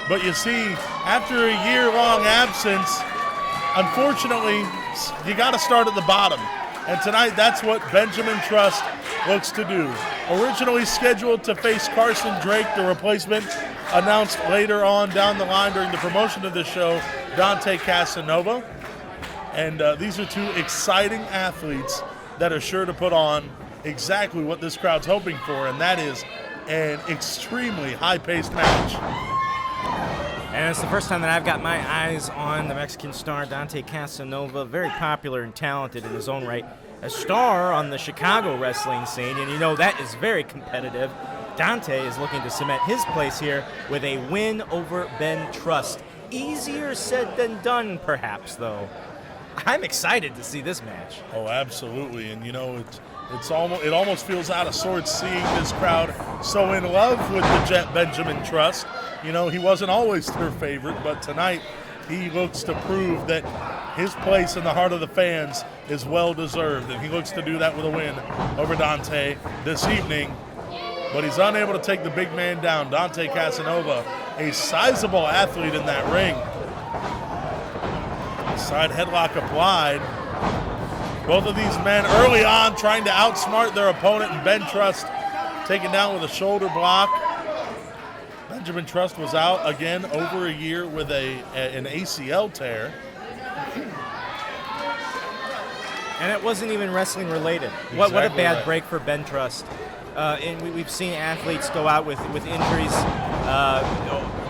But you see, after a year-long absence, unfortunately, you got to start at the bottom. And tonight, that's what Benjamin Trust looks to do. Originally scheduled to face Carson Drake, the replacement, announced later on down the line during the promotion of the show, Dante Casanova. And these are two exciting athletes that are sure to put on exactly what this crowd's hoping for, and that is an extremely high-paced match. And it's the first time that I've got my eyes on the Mexican star, Dante Casanova, very popular and talented in his own right. A star on the Chicago wrestling scene, and you know that is very competitive. Dante is looking to cement his place here with a win over Ben Trust. Easier said than done, perhaps, though. I'm excited to see this match. Oh, absolutely. And, you know, it almost feels out of sorts seeing this crowd so in love with the Jet Benjamin Trust. You know, he wasn't always their favorite, but tonight he looks to prove that his place in the heart of the fans is well-deserved, and he looks to do that with a win over Dante this evening. But he's unable to take the big man down. Dante Casanova, a sizable athlete in that ring. Side headlock applied. Both of these men early on trying to outsmart their opponent, and Ben Trust taken down with a shoulder block. Benjamin Trust was out again over a year with an ACL tear. And it wasn't even wrestling related. Exactly What a bad right. break for Ben Trust. And we've seen athletes go out with injuries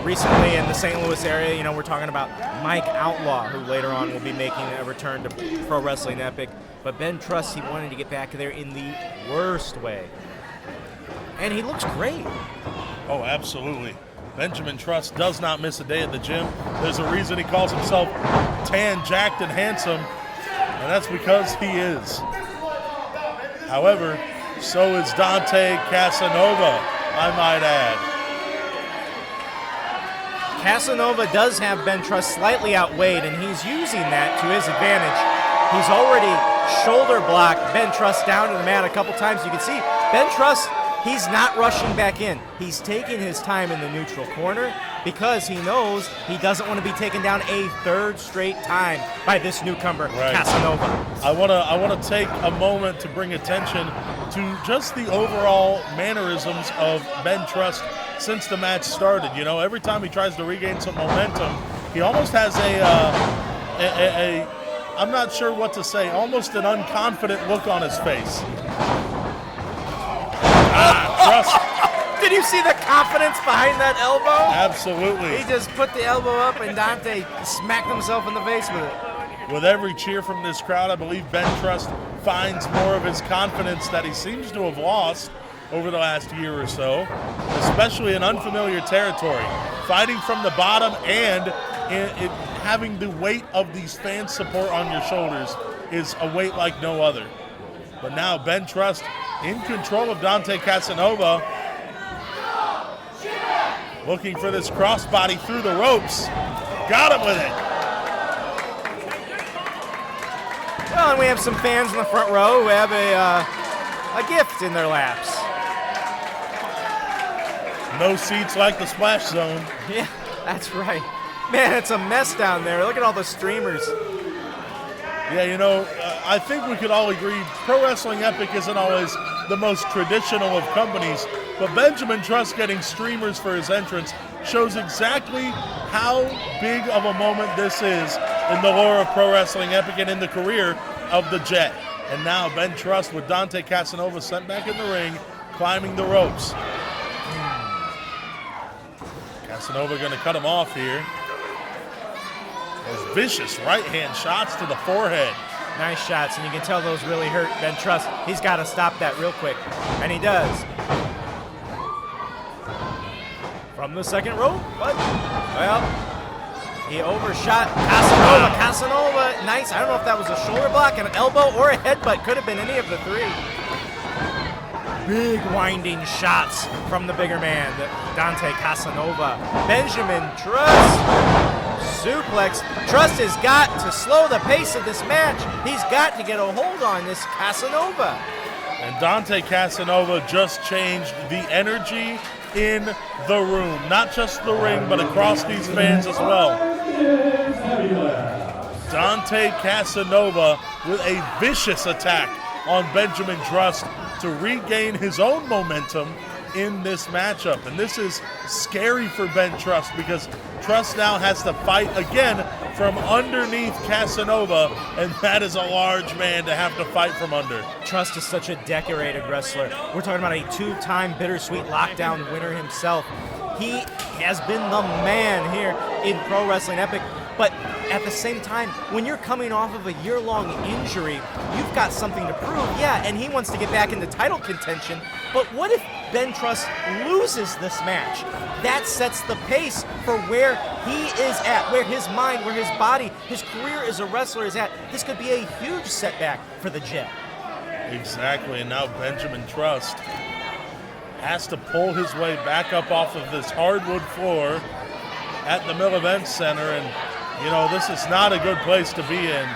recently in the St. Louis area. You know, we're talking about Mike Outlaw, who later on will be making a return to Pro Wrestling Epic. But Ben Trust, he wanted to get back there in the worst way. And he looks great. Oh, absolutely. Benjamin Trust does not miss a day at the gym. There's a reason he calls himself tan, jacked, and handsome, and that's because he is. However, so is Dante Casanova, I might add. Casanova does have Ben Trust slightly outweighed, and he's using that to his advantage. He's already shoulder blocked Ben Trust down to the mat a couple times. You can see Ben Trust, he's not rushing back in. He's taking his time in the neutral corner because he knows he doesn't want to be taken down a third straight time by this newcomer, right. Casanova. I want to take a moment to bring attention to just the overall mannerisms of Ben Trust since the match started. You know, every time he tries to regain some momentum, he almost has a I'm not sure what to say, almost an unconfident look on his face. Trust. Did you see the confidence behind that elbow? Absolutely. He just put the elbow up and Dante smacked himself in the face with it. With every cheer from this crowd, I believe Ben Trust finds more of his confidence that he seems to have lost over the last year or so, especially in unfamiliar territory. Fighting from the bottom and having the weight of these fans' support on your shoulders is a weight like no other. But now Ben Trust in control of Dante Casanova, looking for this crossbody through the ropes. Got him with it. Well, and we have some fans in the front row who have a gift in their laps. No seats like the splash zone. Yeah, that's right. Man, it's a mess down there. Look at all the streamers. Yeah, you know, I think we could all agree Pro Wrestling Epic isn't always the most traditional of companies, but Benjamin Trust getting streamers for his entrance shows exactly how big of a moment this is in the lore of Pro Wrestling Epic and in the career of the Jet. And now Ben Trust with Dante Casanova sent back in the ring, climbing the ropes. Casanova going to cut him off here. Those vicious right-hand shots to the forehead. Nice shots, and you can tell those really hurt Ben Trust. He's got to stop that real quick, and he does. From the second rope, but, well, he overshot Casanova. Casanova, nice. I don't know if that was a shoulder block, an elbow, or a headbutt. Could have been any of the three. Big winding shots from the bigger man, Dante Casanova. Benjamin Trust. Suplex. Trust has got to slow the pace of this match. He's got to get a hold on this Casanova. And Dante Casanova just changed the energy in the room. Not just the ring, but across these fans as well. Dante Casanova with a vicious attack on Benjamin Trust to regain his own momentum in this matchup. And this is scary for Ben Trust because Trust now has to fight again from underneath Casanova, and that is a large man to have to fight from under. Trust is such a decorated wrestler. We're talking about a two-time Bittersweet Lockdown winner himself. He has been the man here in Pro Wrestling Epic. But at the same time, when you're coming off of a year-long injury, you've got something to prove, yeah, and he wants to get back into title contention. But what if Ben Trust loses this match? That sets the pace for where he is at, where his mind, where his body, his career as a wrestler is at. This could be a huge setback for the Jet. Exactly, and now Benjamin Trust has to pull his way back up off of this hardwood floor at the Mill Events Center, and you know, this is not a good place to be in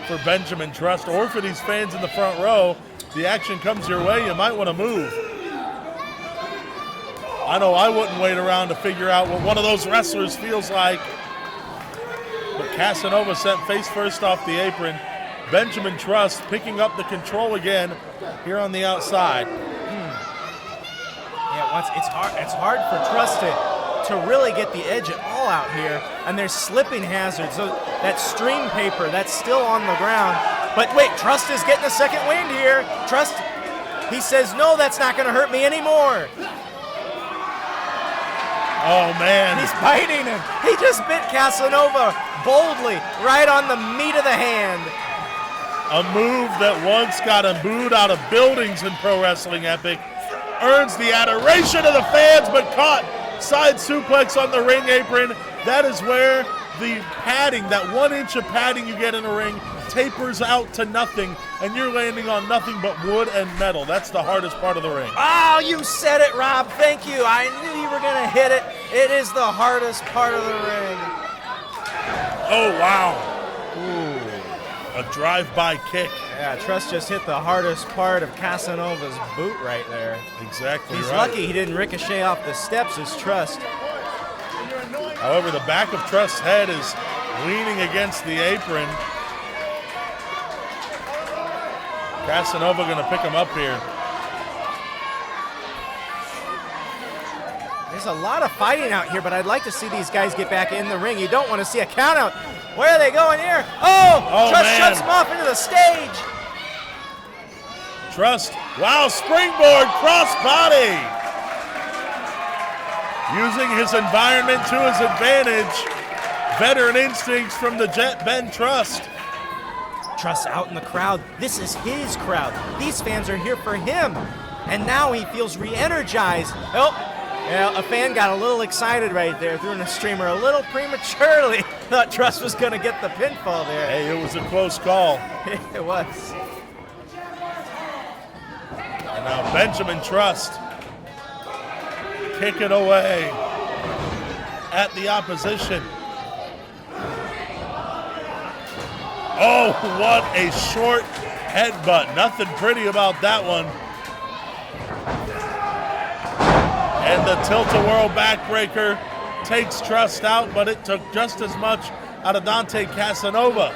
for Benjamin Trust or for these fans in the front row. The action comes your way, you might want to move. I know I wouldn't wait around to figure out what one of those wrestlers feels like. But Casanova sent face first off the apron. Benjamin Trust picking up the control again here on the outside. Yeah, it's hard for Trust to really get the edge at all out here, and there's slipping hazards. So that stream paper, that's still on the ground. But wait, Trust is getting a second wind here. Trust, he says, no, that's not gonna hurt me anymore. Oh man. He's biting him. He just bit Casanova boldly, right on the meat of the hand. A move that once got him booed out of buildings in Pro Wrestling Epic earns the adoration of the fans, but caught side suplex on the ring apron. That is where the padding, that 1 inch of padding you get in a ring, tapers out to nothing, and you're landing on nothing but wood and metal. That's the hardest part of the ring. Oh, you said it, Rob. Thank you. I knew you were going to hit it. It is the hardest part of the ring. Oh, wow. Ooh. A drive-by kick. Yeah, Trust just hit the hardest part of Casanova's boot right there. Exactly. He's right. lucky he didn't ricochet off the steps as Trust. However, the back of Trust's head is leaning against the apron. Casanova going to pick him up here. There's a lot of fighting out here, but I'd like to see these guys get back in the ring. You don't want to see a count out. Where are they going here? Oh Trust man. shuts him off into the stage. Trust, wow, springboard, crossbody. Using his environment to his advantage. Veteran instincts from the Jet, Ben Trust. Trust out in the crowd. This is his crowd. These fans are here for him. And now he feels re-energized. Oh, yeah, a fan got a little excited right there, throwing a streamer a little prematurely. Thought Trust was going to get the pinfall there. Hey, it was a close call. It was. And now Benjamin Trust kicking away at the opposition. Oh, what a short headbutt. Nothing pretty about that one. And the tilt-a-whirl backbreaker takes Trust out, but it took just as much out of Dante Casanova.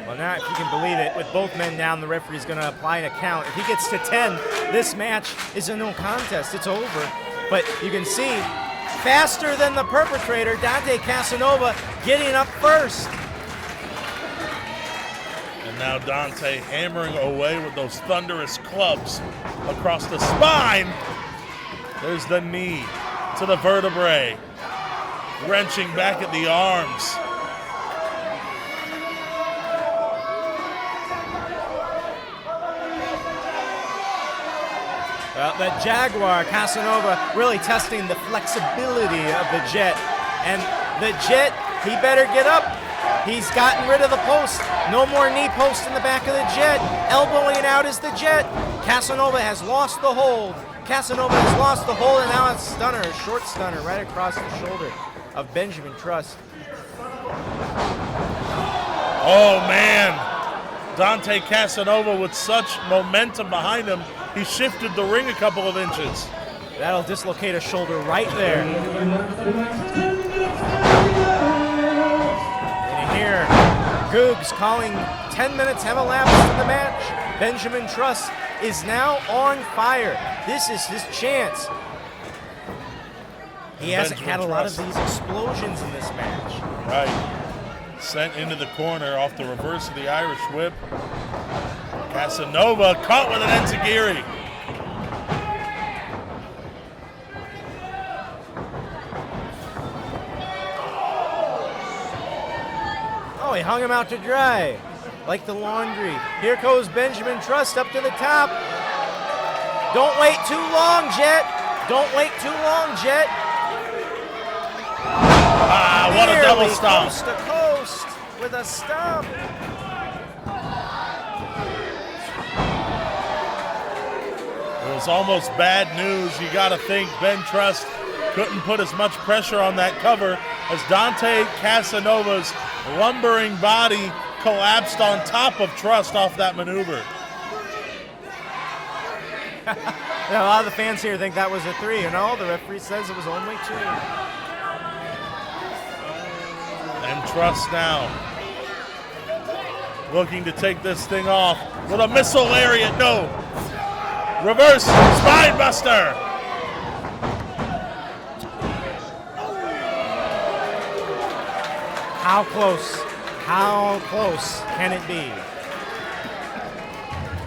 Well, now, if you can believe it, with both men down, the referee's going to apply a count. If he gets to 10, this match is a no contest. It's over. But you can see, faster than the perpetrator, Dante Casanova getting up first. And now Dante hammering away with those thunderous clubs across the spine. There's the knee to the vertebrae, wrenching back at the arms. Well, the Jaguar, Casanova, really testing the flexibility of the Jet. And the Jet, he better get up. He's gotten rid of the post. No more knee post in the back of the Jet. Elbowing out is the Jet. Casanova has lost the hold. Casanova has lost the hold, and now it's stunner, a short stunner right across the shoulder of Benjamin Trust. Oh, man. Dante Casanova with such momentum behind him he shifted the ring a couple of inches. That'll dislocate a shoulder right there. And here, Googs calling 10 minutes have elapsed in the match. Benjamin Truss is now on fire. This is his chance. He hasn't had a lot of these explosions in this match. Right. Sent into the corner off the reverse of the Irish whip. Casanova caught with an enziguri. Oh, he hung him out to dry, like the laundry. Here goes Benjamin Truss up to the top. Don't wait too long, Jet. Don't wait too long, Jet. Ah, what a double stomp. Coast to coast with a stomp. It was almost bad news. You got to think Ben Truss couldn't put as much pressure on that cover as Dante Casanova's lumbering body collapsed on top of Truss off that maneuver. Yeah, a lot of the fans here think that was a 3. You know, the referee says it was only 2. And Truss now looking to take this thing off with a missile lariat. No. Reverse spine buster. How close? How close can it be?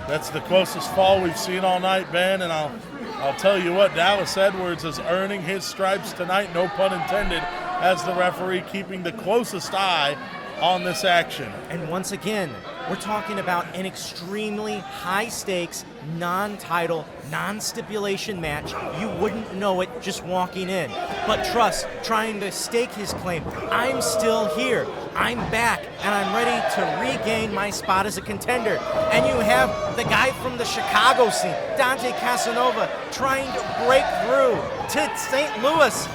That's the closest fall we've seen all night, Ben, and I'll tell you what, Dallas Edwards is earning his stripes tonight, no pun intended, as the referee keeping the closest eye on this action. And once again, we're talking about an extremely high-stakes, non-title, non-stipulation match. You wouldn't know it just walking in. But Truss trying to stake his claim. I'm still here. I'm back, and I'm ready to regain my spot as a contender. And you have the guy from the Chicago scene, Dante Casanova, trying to break through to St. Louis.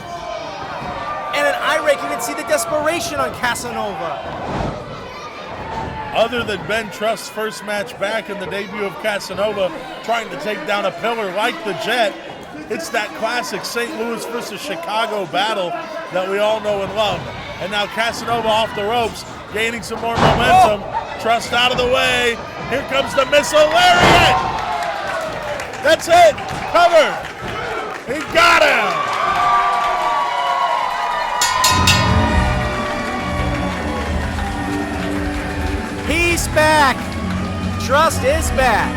And in Iraq, you can see the desperation on Casanova. Other than Ben Truss' first match back in the debut of Casanova trying to take down a pillar like the Jet, it's that classic St. Louis versus Chicago battle that we all know and love. And now Casanova off the ropes, gaining some more momentum. Truss out of the way. Here comes the missile lariat. That's it. Cover. He got him. He's back. Truss is back.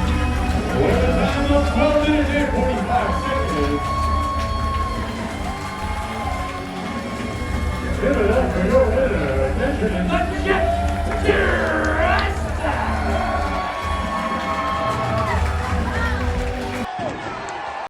Give it up for your winner, Benjamin.